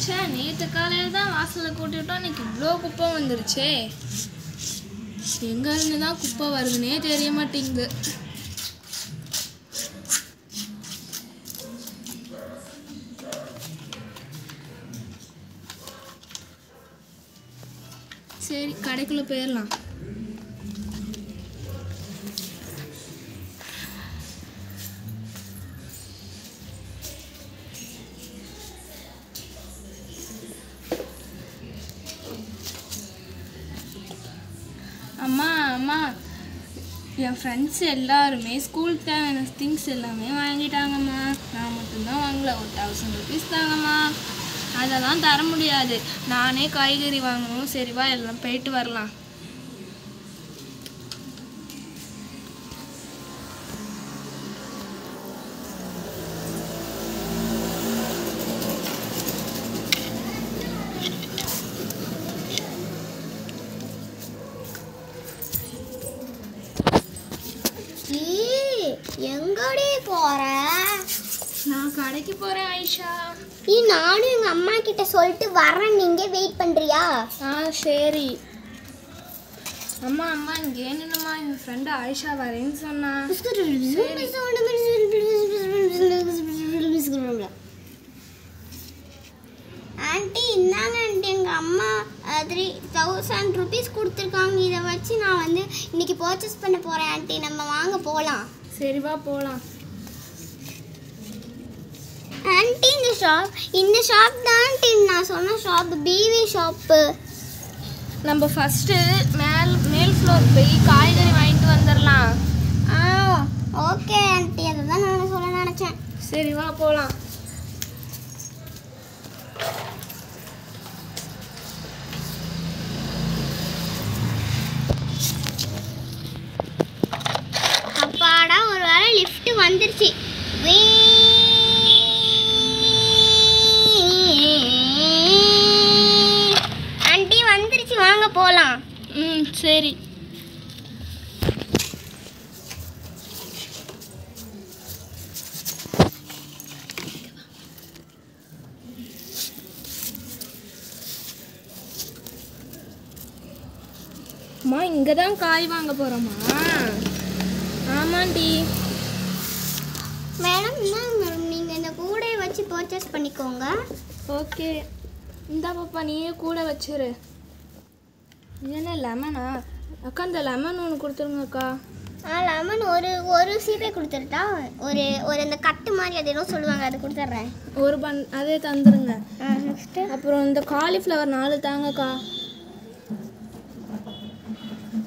சே, நேற்று காலையில் தான் வாசலில் கூட்டி விட்டோம், இன்னைக்கு இவ்வளோ குப்பை வந்துருச்சே. எங்கேருந்து தான் குப்பை வருதுன்னே தெரிய மாட்டேங்குது. சரி, கடைக்குள்ளே போயிடலாம். அம்மா அம்மா, என் ஃப்ரெண்ட்ஸ் எல்லாருமே ஸ்கூலுக்கு தேவையான திங்ஸ் எல்லாமே வாங்கிட்டாங்கம்மா. நான் மட்டும்தான் வாங்கல. ஒரு 1000 ருபீஸ் தாங்கம்மா. அதெல்லாம் தர முடியாது. நானே காய்கறி வாங்கணும். சரிவா, எல்லாம் போயிட்டு வரலாம். எங்கடி போற? நான் கடைக்கு போறேன் ஐஷா. நானும் எங்க அம்மா கிட்ட சொல்லிட்டு வரேன், நீங்க வெயிட் பண்றியா? சரி அம்மா. அம்மா இங்கே என்னம்மா, என் ஃப்ரெண்டு ஆயிஷா வரேன்னு சொன்னா. ஆண்டி இந்தாங்க ஆண்டி, எங்க அம்மா 3000 ருபீஸ் கொடுத்துருக்காங்க. இதை வச்சு நான் வந்து இன்னைக்கு பர்ச்சேஸ் பண்ண போறேன் ஆண்டி. நம்ம வாங்க போகலாம். சரிவா, போகலாம். ஆண்டி இந்த ஷாப் தான் ஆண்டி நான் சொன்ன ஷாப், பிவி ஷாப்பு. நம்ம ஃபஸ்ட்டு மேல் ஃப்ளோர் போய் காய்கறி வாங்கிட்டு வந்துடலாம். ஓகே ஆண்டி, அதை தான் நான் சொல்ல நினச்சேன். சரிவா, போகலாம். அப்பாடா, ஒரு வேளை லிஃப்ட் வந்துருச்சு. ஆண்டி வந்துருச்சு, வாங்க போகலாம். சரி. அம்மா, இங்கே தான் காய் வாங்க போகிறோமா? ஆமாண்டி. மேடம் என்ன மேடம், நீங்கள் இந்த கூடையை வச்சு பர்ச்சேஸ் பண்ணிக்கோங்க. ஓகே, இந்தா பாப்பா, நீயே கூட வச்சிரு. இது என்ன லெமனா? அக்கா, இந்த லெமன் ஒன்று கொடுத்துருங்க அக்கா. லெமன் ஒரு சீப்பே கொடுத்துருட்டா? ஒரு இந்த கட்டு மாதிரி அது ஏதோ சொல்லுவாங்க, அது கொடுத்துட்றேன். ஒரு அதே தந்துடுங்க. நெக்ஸ்ட்டு அப்புறம் இந்த காலிஃப்ளவர் 4 தாங்கக்கா.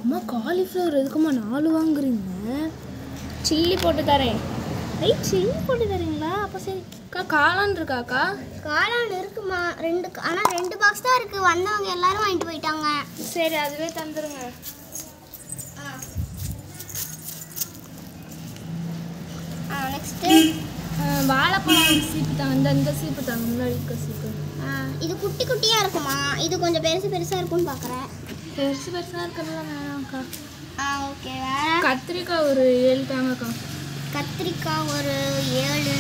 அம்மா, காலிஃப்ளவர் எதுக்குமா 4 வாங்குறீங்க? சில்லி போட்டு தரேன். சில்லி போட்டு தரீங்களா? அப்போ சரி. அக்கா, காளான் இருக்காக்கா? காளான் இருக்குமா? ஆனால் 2 பாக்ஸ் தான் இருக்குது. வந்தவங்க எல்லாரும் வாங்கிட்டு போயிட்டாங்க. சரி, அதுவே தந்துடுங்க. நெக்ஸ்ட்டு வாழைப்பழம் சீப்பு தாங்க. இந்த சீப்பு தாங்க, முன்னாடி இருக்க சீப்பு. இது குட்டி குட்டியாக இருக்குமா? இது கொஞ்சம் பெருசாக இருக்கும்னு பார்க்குறேன். பெருசாக இருக்கிறதுலாம் வேணாம்க்கா. ஓகே. வேறு கத்திரிக்காய் ஒரு 7 தாங்கக்கா. கத்திரிக்காய் ஒரு 7.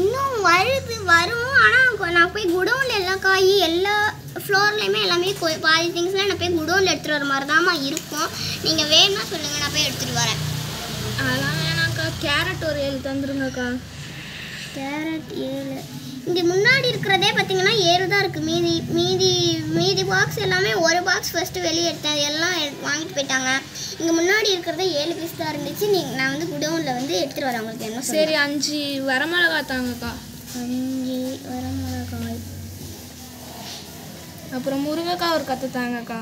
இன்னும் வரும். ஆனால் நான் போய் குடோனில் எல்லா ஃப்ளோர்லேயுமே எல்லாமே பாதி திங்ஸ்லாம் நான் போய் குடோனில் எடுத்துகிட்டு வர மாதிரி தான்மா இருக்கும். நீங்கள் வேணும்னா சொல்லுங்கள், நான் போய் எடுத்துகிட்டு வரேன். அதெல்லாம் வேணாம்க்கா. கேரட் ஒரு 7 தந்துருங்கக்கா. கேரட் 7. இங்கே முன்னாடி இருக்கிறதே பார்த்தீங்கன்னா 7 தான் இருக்குது. மீதி பாக்ஸ் எல்லாமே ஒரு பாக்ஸ் ஃபஸ்ட்டு வெளியே எடுத்தேன், எல்லாம் வாங்கிட்டு போயிட்டாங்க. இங்கே முன்னாடி இருக்கிறதே 7 பீஸ் தான் இருந்துச்சு. நான் வந்து குடோனில் வந்து எடுத்துகிட்டு வரேன். உங்களுக்கு என்ன? சரி, 5 வரமிளகாய் தாங்கக்கா. 5 வரமிளகாய். அப்புறம் முருங்கைக்காய் ஒரு 10 தாங்கக்கா.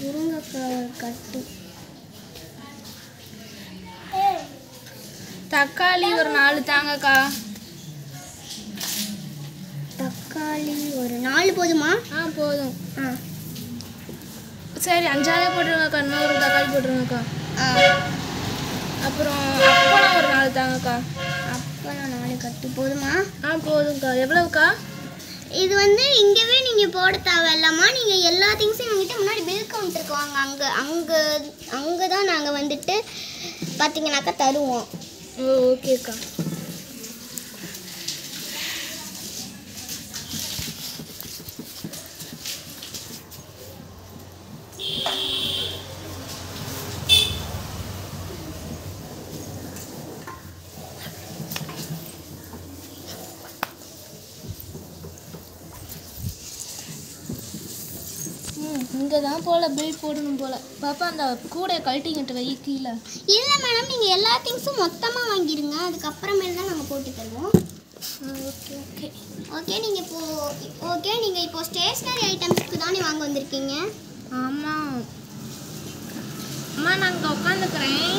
முருங்கைக்காய் ஒரு கட்டு. தக்காளி ஒரு 4 தாங்கக்கா. தக்காளி ஒரு 4 போதுமா? போதும். சரி, 5 போட்டுருங்கக்கா. இன்னொரு தக்காளி போட்டுருங்கக்கா. அப்புறம் அப்பளம் ஒரு 4 தாங்கக்கா. அப்பளம் 4 கட்டு போதுமா? போதும்க்கா. எவ்வளவுக்கா? இது வந்து இங்கவே நீங்கள் போட தேவையில்லாமா? நீங்கள் எல்லா திங்ஸும் எங்ககிட்ட முன்னாடி பில் கவுண்டருக்கு வாங்க. அங்கே தான் நாங்கள் வந்துட்டு பார்த்தீங்கன்னாக்கா தருவோம். ஓகேக்கா. இங்கே தான் போல் பில் போடணும் போல். பாப்பா அந்த கூடையை கழட்டிங்கிட்டு வை கீழே. இல்லை மேடம், நீங்கள் எல்லா திங்ஸும் மொத்தமாக வாங்கிடுங்க, அதுக்கப்புறமேல் தான் நாங்கள் போட்டு தருவோம். ஓகே ஓகே ஓகே நீங்கள் இப்போது ஸ்டேஷ்னரி ஐட்டம்ஸ்க்கு தானே வாங்க வந்திருக்கீங்க? ஆமாம் அம்மா, நான் அங்கே உட்காந்துக்கிறேன்.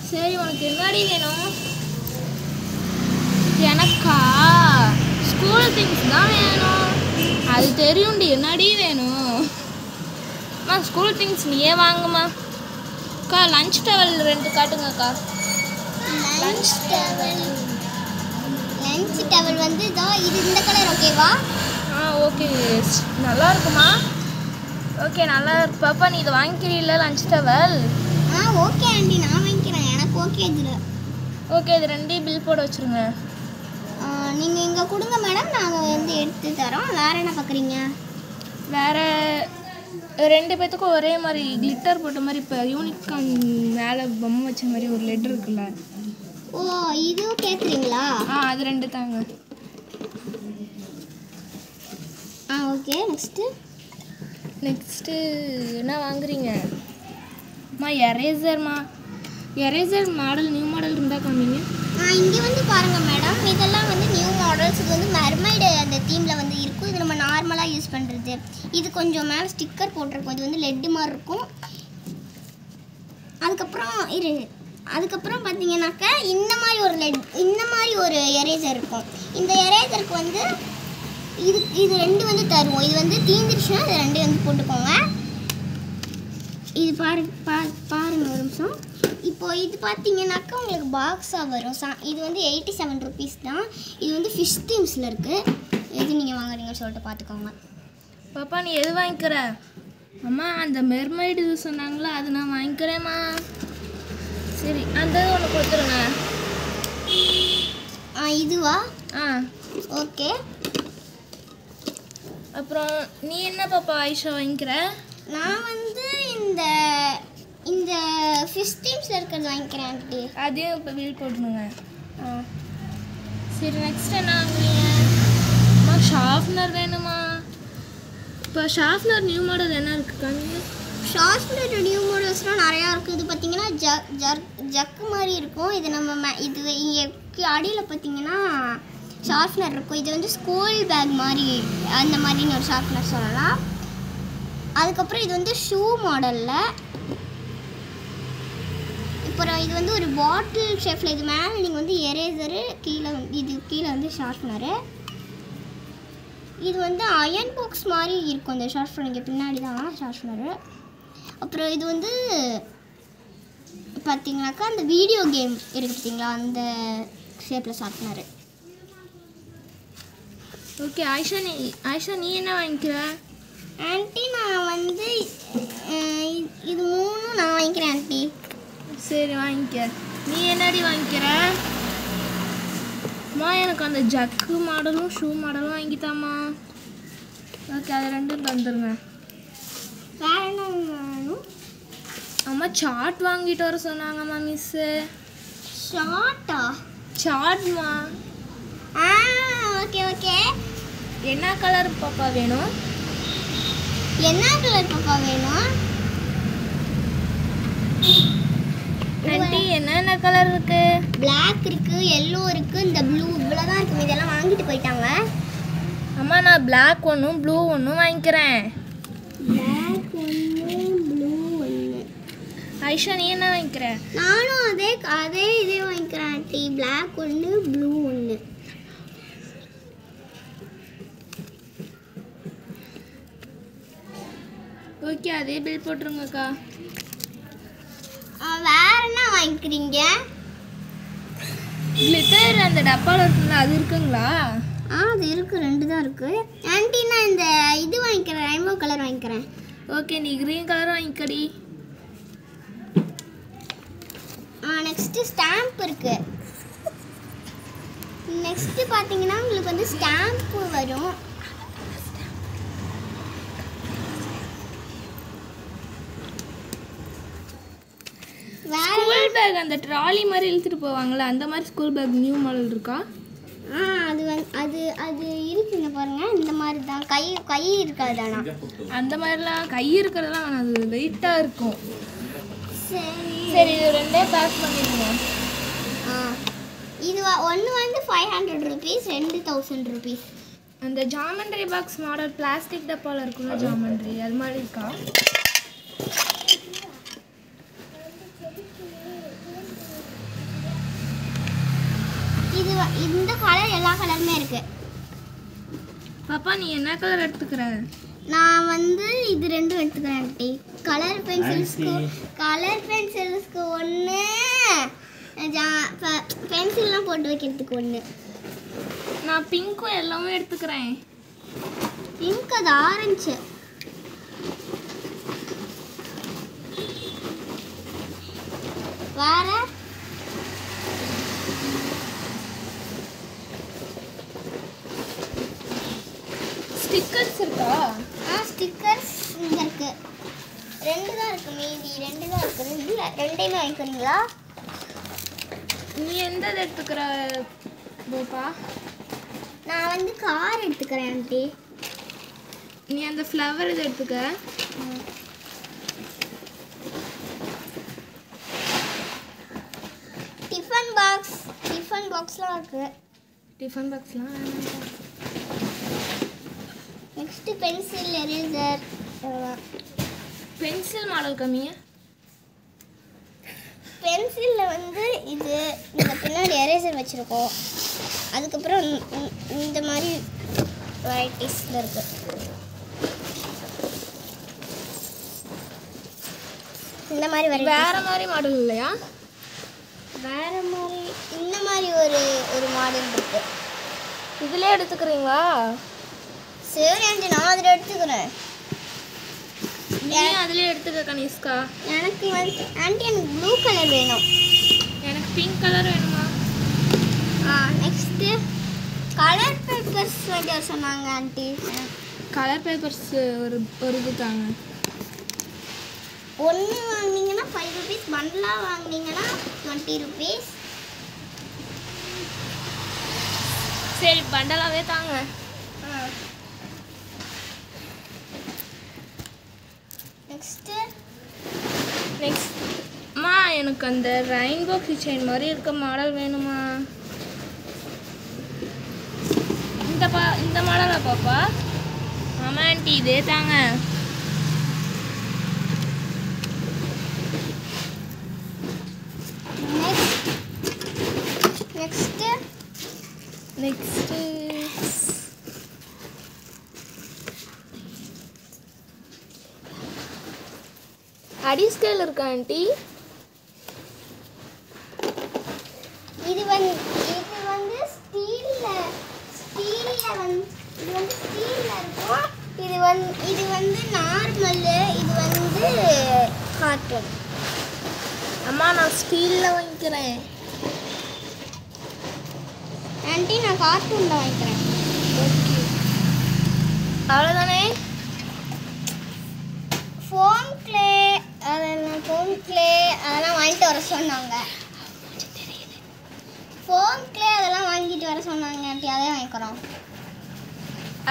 சரி, உனக்கு என்னடி வேணும்? எனக்கா ஸ்கூல் திங்ஸ் தான் வேணும். அது தெரியும்டி, என்னடி வேணும்? அம்மா ஸ்கூல் திங்ஸ் நீயே வாங்குமா. அக்கா லஞ்ச் டவல் 2 காட்டுங்கக்கா. லஞ்ச் டவல் வந்து இதோ இது, இந்த கலர் ஓகேவா? ஓகே, நல்லா இருக்குமா? ஓகே, நல்லா இருக்கு. பாப்பா நீ இதை வாங்கிக்கிறீல்ல லஞ்ச் டவல்? ஓகே ஆண்டி, நான் வாங்கிக்கிறேன், எனக்கு ஓகே இதில். ஓகே, இது 2 பில் போட வச்சுருங்க. நீங்கள் இங்கே கொடுங்க மேடம், நாங்கள் வந்து எடுத்து தரோம். வேறு என்ன பார்க்குறீங்க? வேறு 2 பேத்துக்கும் ஒரே மாதிரி கிளிட்டர் போட்ட மாதிரி, இப்போ யூனிகார்ன் மேலே பொம்மை வச்ச மாதிரி ஒரு லெட்டர் இருக்குல்ல. ஓ, இதுவும் கேட்குறீங்களா? அது 2 தாங்க. ஓகே, நெக்ஸ்ட்டு என்ன வாங்குறீங்க? அம்மா எரேசர் மாடல், நியூ மாடல் இருந்தால் காமிங்க. இங்கே வந்து பாருங்கள் மேடம், இதெல்லாம் வந்து நியூ மாடல்ஸ். இது வந்து மெர்மைடு அந்த தீமில் வந்து இருக்கும். இது நம்ம நார்மலாக யூஸ் பண்ணுறது. இது கொஞ்சம் மேலே ஸ்டிக்கர் போட்டிருக்கும். இது வந்து லெட்டு மாதிரி இருக்கும். அதுக்கப்புறம் பார்த்தீங்கன்னாக்கா இந்த மாதிரி ஒரு எரேசர் இருக்கும். இந்த எரேசருக்கு வந்து இது 2 வந்து தருவோம். இது வந்து தீந்துருச்சுன்னா இது 2 வந்து போட்டுக்கோங்க. இது பாருங்க ஒரு நிமிஷம். இப்போ இது பார்த்தீங்கன்னாக்கா உங்களுக்கு பாக்ஸாக வரும். இது வந்து 87 ருபீஸ் தான். இது வந்து ஃபிஷ் தீம்ஸில் இருக்குது. எது நீங்கள் வாங்குறீங்கன்னு சொல்லிட்டு பார்த்துக்கோங்க. பாப்பா நீ எது வாங்கிக்கிற? அம்மா அந்த மெர்மைடு இது சொன்னாங்களா, அது நான் வாங்கிக்கிறேம்மா. சரி, அந்த ஒன்று கொடுத்துருங்க. இதுவா? ஓகே. அப்புறம் நீ என்ன பாப்பா ஆயிஷா வாங்கிக்கிற? நான் வந்து இந்த ஃபிஷ் டீம்ஸில் இருக்கிறது வாங்கிக்கிறேன் ஆண்டி. அதையும் இப்போ பில் போட்டுருங்க. சரி, நெக்ஸ்ட் என்ன வாங்குறீங்க? அம்மா ஷார்ப்னர் வேணுமா? இப்போ ஷார்ப்னர் நியூ மாடல் என்ன இருக்குக்காங்க? ஷார்ப்னர் நியூ மாடல்ஸ்லாம் நிறையா இருக்குது. இது பார்த்தீங்கன்னா ஜக்கு மாதிரி இருக்கும். இது நம்ம இது இங்கே அடியில் பார்த்தீங்கன்னா ஷார்ப்னர் இருக்கும். இது வந்து ஸ்கூல் பேக் மாதிரி, அந்த மாதிரின்னு ஒரு ஷார்ப்னர் சொல்லலாம். அதுக்கப்புறம் இது வந்து ஷூ மாடலில். அப்புறம் இது வந்து ஒரு பாட்டில் ஷேப்பில். இது மேலே நீங்கள் வந்து எரேசரு, கீழே வந்து ஷார்ப்னரு. இது வந்து அயன் பாக்ஸ் மாதிரி இருக்கும். இந்த ஷார்ப்னர் இங்கே பின்னாடி தான் ஷார்ப்னரு. அப்புறம் இது வந்து பார்த்தீங்கன்னாக்கா அந்த வீடியோ கேம் இருக்குது பார்த்தீங்களா, அந்த ஷேப்பில் ஷார்ப்னரு. ஓகே, ஆயிஷா நீ என்ன வாங்கிக்கிற? ஆண்டி நான் வந்து இது 3 நான் வாங்கிக்கிறேன் ஆண்டி. சரி வாங்கிக்க. நீ என்னடி வாங்கிக்கிற? அம்மா எனக்கு அந்த ஜக்கு மாடலும் ஷூ மாடலும் வாங்கித்தாம்மா. ஓகே, அது 2 தந்துடுங்க. வேறு என்ன வேணும்? அம்மா சாட் வாங்கிட்டு வர சொன்னாங்கம்மா மிஸ்ஸு. சாட்மா. ஓகே. என்ன கலர் பாப்பா வேணும்? ஆண்டி என்னென்ன கலர் இருக்கு? பிளாக் இருக்கு, எல்லோ இருக்கு, இந்த ப்ளூ, இவ்வளோதான் இருக்கு. இதெல்லாம் வாங்கிட்டு போயிட்டாங்க. அம்மா நான் பிளாக் ஒன்றும் ப்ளூ ஒன்றும் வாங்கிக்கிறேன். Black 1, blue 1. ஆயிஷா நீ என்ன வாங்கிக்கிற? நானும் அதே இதே வாங்கிக்கிறேன் ஆண்டி. Black 1, blue 1. ஓகே, அதே பில் போட்டுருங்கக்கா. வேற என்ன வாங்கிக்கிறீங்க? கிளிட்டர் அந்த டப்பாவில் இருக்குல்ல, அது இருக்குங்களா? அது இருக்குது, 2 தான் இருக்குது ஆண்டி. நான் இந்த இது வாங்கிக்கிறேன், ரெயின்போ கலர் வாங்கிக்கிறேன். ஓகே, நீ க்ரீன் கலர் வாங்கிக்கடி. நெக்ஸ்ட்டு ஸ்டாம்ப் இருக்குது. நெக்ஸ்ட்டு பார்த்தீங்கன்னா உங்களுக்கு வந்து ஸ்டாம்ப்பு வரும். ஸ்கூல் பேக் அந்த ட்ராலி மாதிரி இழுத்துட்டு போவாங்களே, அந்த மாதிரி ஸ்கூல் பேக் நியூ மாடல் இருக்கா? அது அது இருக்குங்க பாருங்க. இந்த மாதிரி தான் கை இருக்காது. ஆனால் அந்த மாதிரிலாம் கை இருக்கிறதெல்லாம் அது வெயிட்டாக இருக்கும். சரி இது ரெண்டே பேக் பண்ணிடுங்க. இது ஒன்று வந்து 500 rupees, 2000 rupees. அந்த ஜாமெண்ட்ரி பாக்ஸ் மாடல் பிளாஸ்டிக் டப்பாவில் இருக்குல்ல ஜாமெண்ட்ரி, அது மாதிரி இருக்கா? இது இந்த கலர் எல்லா கலருமே இருக்கு. பாப்பா நீ என்ன கலர் எடுத்துக்கிற? நான் வந்து இது ரெண்டும் எடுத்துக்கிறேன் ஆண்டி. கலர் பென்சில்ஸ்க்கு ஒன்று, பென்சில்லாம் போட்டு வைக்கிறதுக்கு ஒன்று. நான் பிங்க்கும் எல்லாமே எடுத்துக்கிறேன். பிங்க் அது ஆரஞ்சு. வேற ஸ்டிக்கர்ஸ் இருக்கா? ஸ்டிக்கர்ஸ் இங்கே இருக்கு. 2 தான் இருக்கு, மீதி 2 தான் இருக்குது. இல்லை, 2மே வாங்கிக்கிறீங்களா? நீ எந்த எடுத்துக்கிற பாப்பா? நான் வந்து கார் எடுத்துக்கிறேன் ஆண்டி. நீ அந்த ஃப்ளவர் இது எடுத்துக்க. டிஃபன் பாக்ஸ்லாம் இருக்கு. டிஃபன் பாக்ஸ்லாம் next pencil, eraser. Pencil model கம்மியா? பென்சிலில் வந்து இது இந்த பின்னாடி எரேசர் வச்சுருக்கோம். அதுக்கப்புறம் இந்த மாதிரி வெரைட்டிஸில் இருக்கு. இந்த மாதிரி வேற மாதிரி மாடல் இல்லையா? வேற மாதிரி இந்த மாதிரி ஒரு மாடல் இருக்கு. இதிலே எடுத்துக்கிறீங்களா? சரி ஆண்டி, நான் அதில் எடுத்துக்கிறேன். நீ அதிலே எடுத்துக்க கனிஷ்கா. எனக்கு வந்து ஆண்டி எனக்கு ப்ளூ கலர் வேணும். எனக்கு பிங்க் கலர் வேணுமா? நெக்ஸ்ட்டு கலர் பேப்பர்ஸ் வேண்டிய சொன்னாங்க ஆண்டி. கலர் பேப்பர்ஸ் ஒரு இது தாங்க. ஒன்று வாங்கினீங்கன்னா 5 rupees, பண்டலாக வாங்கினீங்கன்னா 20 rupees. சரி பண்டலாகவே தாங்க. நெக்ஸ்ட்மா எனக்கு அந்த ரெயின்போ கிச்சன் மாதிரி இருக்க மாடல் வேணுமா? இந்த மாடலா பாப்பா? ஆமாம் ஆண்டி, இதே தாங்க. நெக்ஸ்ட்டு அடி ஸ்கேல் இருக்கா ஆண்டி? இது வந்து ஸ்டீல்ல இருக்கும். இது வந்து நார்மல், இது வந்து கார்ட்டூன். அம்மா நான் ஸ்டீலில் வாங்கிக்கிறேன். ஆண்டி நான் கார்ட்டூனில் வாங்கிக்கிறேன். ஓகே அவ்வளோதானே? ஃபோம் கிளே அதெல்லாம் வாங்கிட்டு வர சொன்னாங்க. ஃபோம் கிளே அதெல்லாம் வாங்கிட்டு வர சொன்னாங்க ஆண்டி, அதே வாங்கிக்கிறோம்.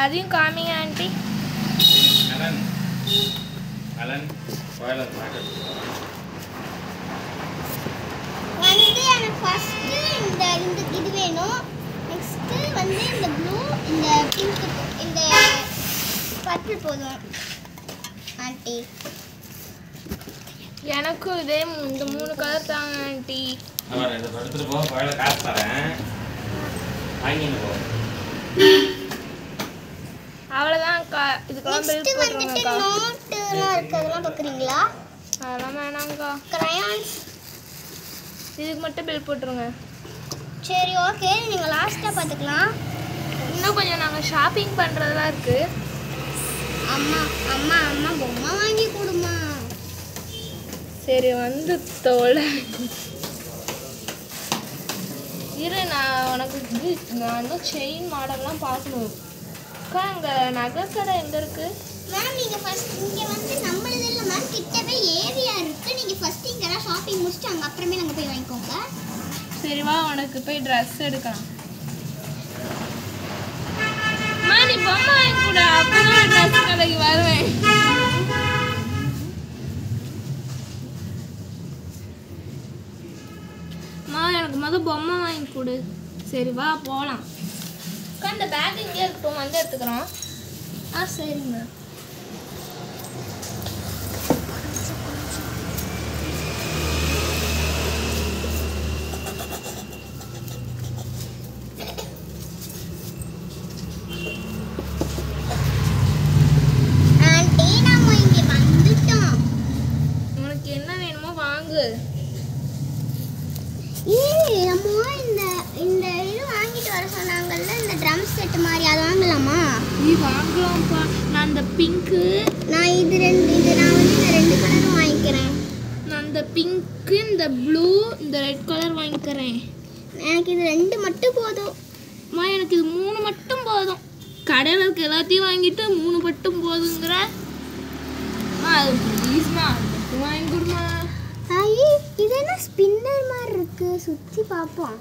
அதையும் காமிங்க ஆண்டி. வந்து எனக்கு ஃபஸ்ட்டு இது வேணும். நெக்ஸ்ட்டு வந்து இந்த ப்ளூ, இந்த பிங்க், இந்த பர்பிள் போதும் ஆண்டி. எனக்கும் இதே இந்த 3 கலர் தாங்க ஆண்டி. எடுத்துட்டு போ, கோயில காசு தரேன், வாங்கிட்டு போ. அவ்வளோதான். இதுக்கெல்லாம் பில் போட்டுருங்கக்கா. நோட்டுலாம் இருக்கு, அதெல்லாம் பார்க்குறீங்களா? அதெல்லாம் வேணாங்க்கா. கிரையான்ஸ் இதுக்கு மட்டும் பில் போட்டுருங்க. சரி ஓகே, நீங்கள் லாஸ்ட்டாக பார்த்துக்கலாம். இன்னும் கொஞ்சம் நாங்கள் ஷாப்பிங் பண்ணுறதுலாம் இருக்குது. அம்மா அம்மா அம்மா பொம்மை வாங்கி கொடுமா. சரி வந்து தோலை இரு, நான் உனக்கு நான் இன்னும் செயின் மாடல்லாம் பார்க்கணும். அக்கா அங்கே நகை கடை எங்கே இருக்குது? மேம் நீங்கள் ஃபஸ்ட் இங்கே வந்து நம்மளது இல்லை மேம், கிட்டவே ஏரியா இருக்குது. நீங்கள் ஃபஸ்ட்டு இங்கெல்லாம் ஷாப்பிங் முடிச்சுட்டு அங்கே அப்புறமே நாங்கள் போய் வாங்கிக்கோங்க. சரிவா, உனக்கு போய் ட்ரெஸ் எடுக்கலாம். அம்மா நீ பொம்மை வாங்கி கூட அப்பதான் ட்ரெஸ் கடைக்கு வருவேன். அம்மா எனக்கு முதல் பொம்மை வாங்கி கொடு. சரி வா போகலாம். அந்த பேக் இங்கே இருக்கட்டும், வந்து எடுத்துக்கிறோம். சரிங்க. ஆண்டி நம்ம இங்க வந்துட்டோம். உனக்கு என்ன வேணுமோ வாங்கு. அம்மா இந்த இது வாங்கிட்டு வர சொன்னாங்கல்ல, இந்த ட்ரம் செட் மாதிரி, அது வாங்கலாமா? நீ வாங்கலாம்ப்பா. நான் அந்த பிங்க்கு, நான் நான் வந்து இந்த 2 கலரும் வாங்கிக்கிறேன். நான் அந்த பிங்க்கு, இந்த ப்ளூ, இந்த ரெட் கலர் வாங்கிக்கிறேன். எனக்கு இது 2 மட்டும் போதும். அம்மா எனக்கு இது 3 மட்டும் போதும். கடையில் இருக்க எல்லாத்தையும் வாங்கிட்டு 3 மட்டும் போதுங்கிற. அது ப்ளீஸ்மா அது மட்டும் வாங்கி கொடுமா. ஐயே, இது என்ன ஸ்பின்னர் மாதிரி இருக்கு, சுற்றி பார்ப்போம்.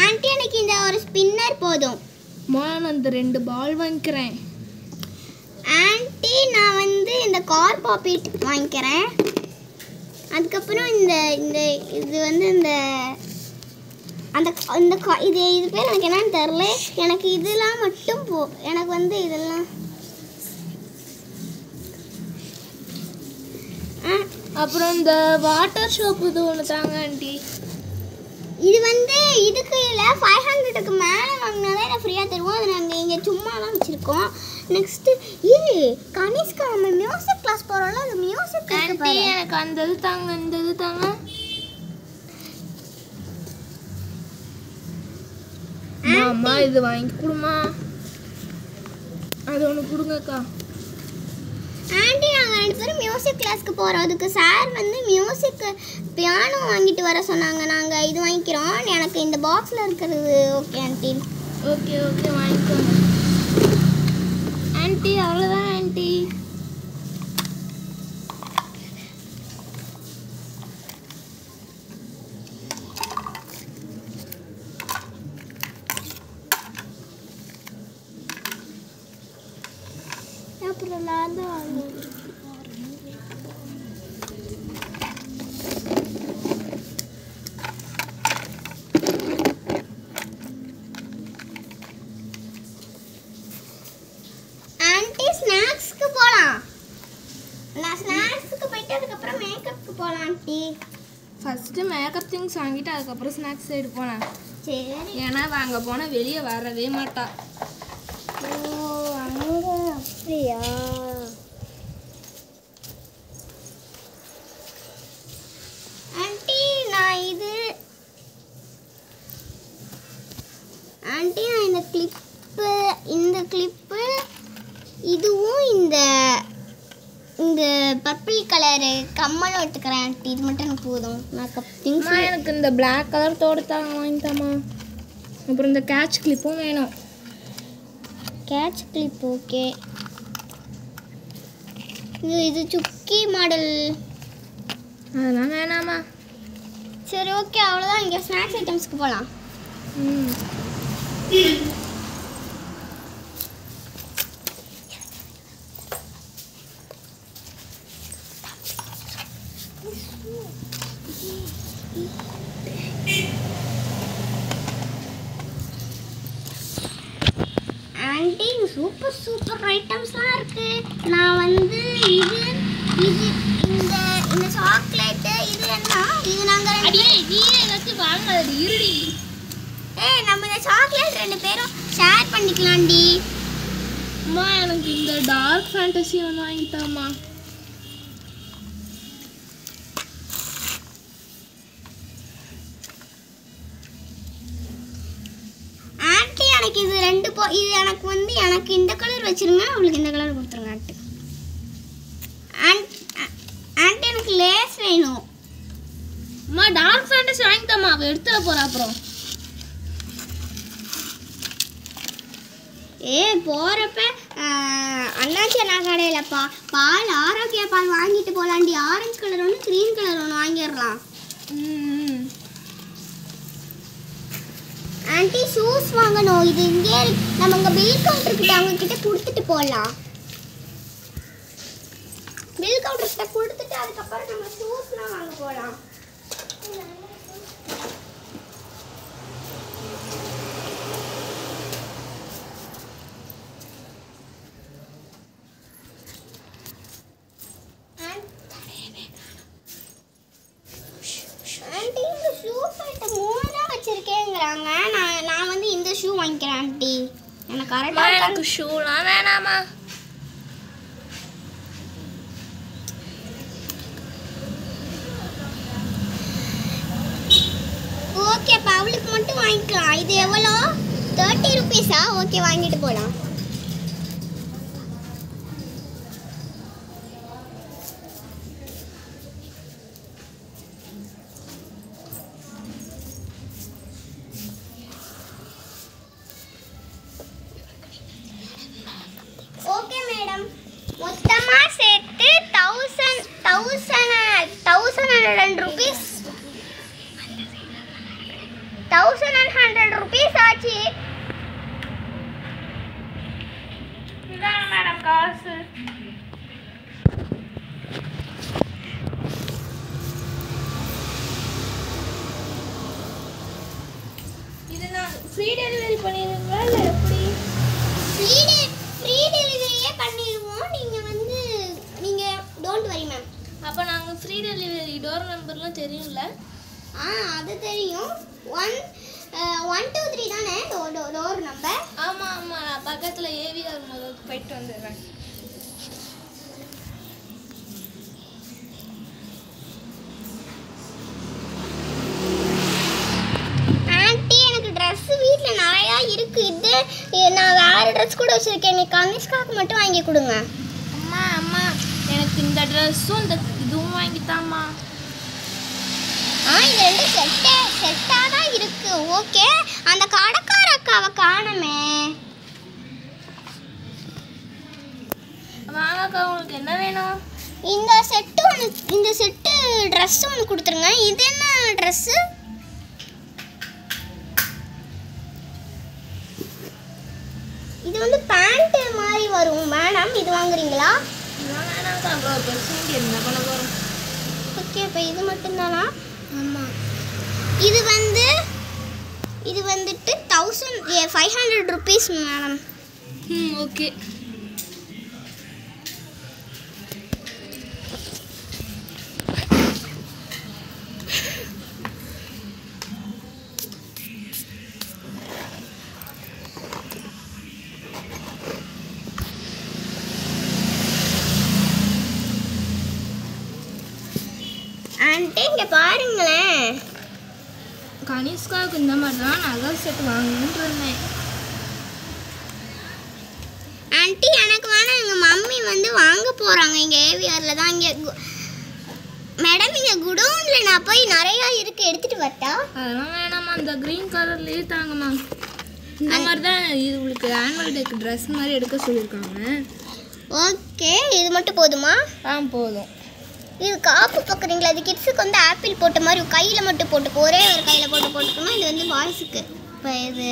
ஆண்டி எனக்கு இந்த ஒரு ஸ்பின்னர் போதும். அம்மா நான் அந்த 2 பால் வாங்கிக்கிறேன். ஆண்டி நான் வந்து இந்த கார் பாப்பிட் வாங்கிக்கிறேன். அதுக்கப்புறம் இந்த இந்த இது வந்து இந்த அந்த இந்த இது பேர் எனக்கு என்னன்னு தெரில. எனக்கு இதெல்லாம் மட்டும் எனக்கு வந்து இதெல்லாம். அப்புறம் இந்த வாட்டர் ஷோப்பு இது ஒன்று தாங்க ஆண்டி. இது வந்து இதுக்கு இல்லை, 500க்கு மேலே வாங்கினாதான் எனக்கு ஃப்ரீயாக தருவோம். அது நாங்கள் இங்கே சும்மா தான் வச்சுருக்கோம். நெக்ஸ்ட்டு இது கனிஷ்கா நம்ம மியூசிக் கிளாஸ் போகிறோம்ல, அது மியூசிக் ஆண்டி எனக்கு அந்த இது தாங்க, இந்த இது தாங்க. அம்மா இது வாங்கி கொடுமா. அது ஒன்று கொடுங்கக்கா. ஆண்டி நாங்கள் 2 பேரும் மியூசிக் கிளாஸ்க்கு போகிறோம். அதுக்கு சார் வந்து மியூசிக் பியானோ வாங்கிட்டு வர சொன்னாங்க. நாங்கள் இது வாங்கிக்கிறோம். எனக்கு இந்த பாக்ஸில் இருக்கிறது ஓகே ஆண்டி. ஓகே ஓகே வாங்கிக்கோங்க ஆண்டி. அவ்வளோதான் ஆண்டி. அப்புறம் நான் தான் வாங்குவேன். ஆண்டி ஸ்நாக்ஸ்க்கு போகலாம். நான் ஸ்நாக்ஸுக்கு போயிட்டு அதுக்கப்புறம் மேக்கப்புக்கு போகலாம் ஆண்டி. ஃபஸ்ட்டு மேக்கப் திங்ஸ் வாங்கிட்டு அதுக்கப்புறம் ஸ்நாக்ஸ் சைடு போனேன். சரி. ஏன்னா வாங்க போனால் வெளியே வரவே மாட்டா. ஓ அங்கே அப்படியா? ஆண்டி நான் இந்த கிளிப்பு இதுவும் இந்த பர்பிள் கலரு கம்மலும் எடுத்துக்கிறேன் ஆண்டி. இது மட்டும் எனக்கு போதும். மேக்கப் திங்ஸ் எனக்கு இந்த பிளாக் கலர் தோடுத்தாங்க வாங்கிட்டாமா. அப்புறம் இந்த கேட்ச் கிளிப்பும் வேணும். Catch clip okay. இது சுக்கி மாடல் அதெல்லாம் வேணாமா. சரி ஓகே அவ்வளோதான். இங்கே ஸ்நாக்ஸ் ஐட்டம்ஸ்க்கு போகலாம். ஆண்டி சூப்பர் ஐட்டம்ஸ்லாம் இருக்கு. நான் வந்து இது இந்த சாக்லேட்டு இது என்ன இது நாங்கள் அடியே நீயே ஏதாச்சும் வாங்காது இருடி. நம்ம இந்த சாக்லேட் 2 பேரும் ஷேர் பண்ணிக்கலாம்டி. அம்மா எனக்கு இந்த டார்க் ஃபேண்டசி ஒன்று வாங்கிட்டாமா. ஆண்டி எனக்கு இது 2 இது எனக்கு வந்து எனக்கு இந்த கலர் வச்சிருங்க, அவளுக்கு இந்த கலர் கொடுத்துருங்க ஆண்டி. ஆண்டி எனக்கு லேஸ் வேணும். அம்மா டார்க் ஃபேண்டசி வாங்கிட்டாமா. அவள் எடுத்துட போகிறா அப்புறம். போகிறப்ப அண்ணாச்சி அண்ணா கடையில் பால் ஆரோக்கிய பால் வாங்கிட்டு போகலாண்டி. ஆரஞ்சு கலர் ஒன்று க்ரீன் கலர் ஒன்று வாங்கிடலாம். ஆண்டி ஷூஸ் வாங்கணும். இது இங்கே நம்ம இங்கே பில் கவுண்டர் கிட்ட அவங்க கிட்ட கொடுத்துட்டு போகலாம். பில் கவுண்டர் கிட்ட கொடுத்துட்டு அதுக்கப்புறம் நம்ம ஷூஸ்லாம் வாங்க போகலாம். ஆண்டி இந்த ஷூஸ் ஐட்டம் 3 தான் வச்சிருக்கேங்கிறாங்க. நான் வந்து இந்த ஷூ வாங்கிக்கிறேன் ஆண்டி. எனக்கு கரெக்டா எனக்கு ஷூலாம் வேணாமா. ஓகே அப்ப அவளுக்கு மட்டும் வாங்கிக்கலாம். இது எவ்வளோ? 30 ரூபீஸா? ஓகே வாங்கிட்டு போகலாம். ஓகே மேடம், மொத்தமா சேர்த்து 1100 ரூபீஸ் 1100 ரூபீஸ் ஆச்சு. இதாங்க மேடம் காசு. இது நான் ஃப்ரீ டெலிவரி பண்ணிடுவீங்களா இல்லை எப்படி? ஃப்ரீ டெலிவரியே பண்ணிடுவோம். நீங்கள் டோன்ட் வரி மேம். அப்போ நாங்கள் ஃப்ரீ டெலிவரி டோர் நம்பர்லாம் தெரியும்ல? அது தெரியும். 1 2 3 தானே டோர் நம்பர்? ஆமாம் ஆமாம், நான் பக்கத்தில் ஏவிஆர் முதல் போயிட்டு வந்துடுறேன். ஆண்டி எனக்கு ட்ரெஸ் வீட்டில் நிறையா இருக்குது. நான் வேறு ட்ரெஸ் கூட வச்சுருக்கேன். நீ கனிஷ்காவுக்கு மட்டும் வாங்கி கொடுங்க. அம்மா அம்மா, எனக்கு இந்த ட்ரெஸ்ஸும் இந்த இதுவும் வாங்கித்தாம்மா. இது ரெண்டும் செட்டாக தான் இருக்கு. ஓகே, அந்த கடைக்கார அக்காவை காணமே. வாங்கக்கா, உங்களுக்கு என்ன வேணும்? இந்த செட்டு ட்ரெஸ் ஒன்று கொடுத்துருங்க. இது என்ன ட்ரெஸ்ஸு? இது வந்து பேண்ட் மாதிரி வரும் மேடம். இது வாங்குறீங்களா? வேணாக்கா, அவ்வளோ பெருசு என்ன பண்ண போகிறோம். ஓகே, இப்போ இது மட்டும்தானா? ஆமாம். இது வந்துட்டு 1500 ரூபீஸ் மேடம். ஓகே. ஆண்டி இங்கே பாருங்களேன். கனிஷ்காவுக்கு இந்த மாதிரி தான் நகை செட் வாங்கணும்னு இருந்தேன். ஆண்டி எனக்கு வேணாம். எங்கள் மம்மி வந்து வாங்க போகிறாங்க. இங்கே ஏவிஆரில் தான். இங்கே மேடம் இங்கே குடோனில் நான் போய் நிறையா இருக்குது, எடுத்துகிட்டு வரட்டா? அதெல்லாம் வேணாம்மா, அந்த க்ரீன் கலர்லேயே தாங்கம்மா. இந்த மாதிரி தான் இது உங்களுக்கு ஆனுவல் டேக்கு ட்ரெஸ் மாதிரி எடுக்க சொல்லியிருக்காங்க. ஓகே, இது மட்டும் போதுமா? போதும். இது காப்பு பார்க்குறீங்களா? அது கிட்ஸுக்கு வந்து ஆப்பிள் போட்ட மாதிரி கையில் மட்டும் போட்டுக்கோ. ஒரே ஒரு கையில் போட்டுக்கணும். இது வந்து பாய்ஸுக்கு. இப்போ இது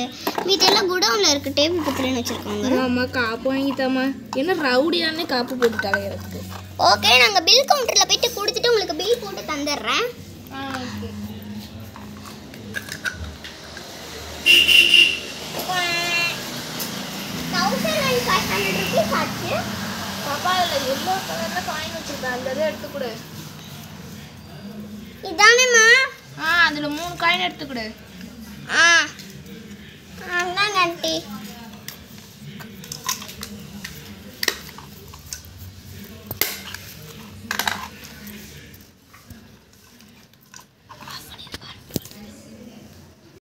வீட்டெல்லாம் குடவுனில் இருக்குது, டேபிள் பக்கத்துலன்னு வச்சுருக்காங்க. ஆமாம், காப்பு வாங்கித்தாம்மா. என்ன ரவுடியானே காப்பு போட்டு தலையிறதுக்கு. ஓகே, நாங்கள் பில் கவுண்டரில் போயிட்டு கொடுத்துட்டு உங்களுக்கு பில் போட்டு தந்துடுறேன். ஓகே. 1500 ரூபீஸ் ஆச்சு. பாப்பா, அதில் எல்லோ கலரில் காயின் வச்சுருக்கேன், அந்த இதை எடுத்துக்கொடு. இதானேம்மா? அதில் 3 காயின் எடுத்துக்கொடு. அந்தாங்க ஆண்டி.